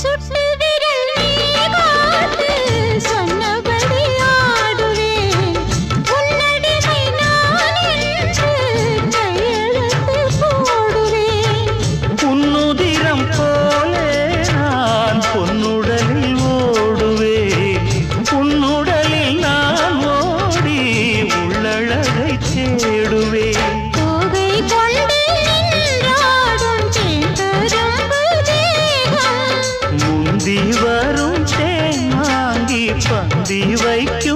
சுட்டு விரல் நீ காட்டு சொன்னபடி ஆடுவேன் உன்னடிமை நான் என்று கையெழுத்து போடுவேன் உன்னுதிரம் போலே நான் பொன்னுடலில் ஓடுவேன் உன்னுடலில் நான் ஓடி உள்ளழகை தேடுவேன் தோகை கொண்டு நின்றாடும் தேன்கரும்பு தேகம் முந்தி வரும் தேன் வாங்கி பந்தி வைக்கும்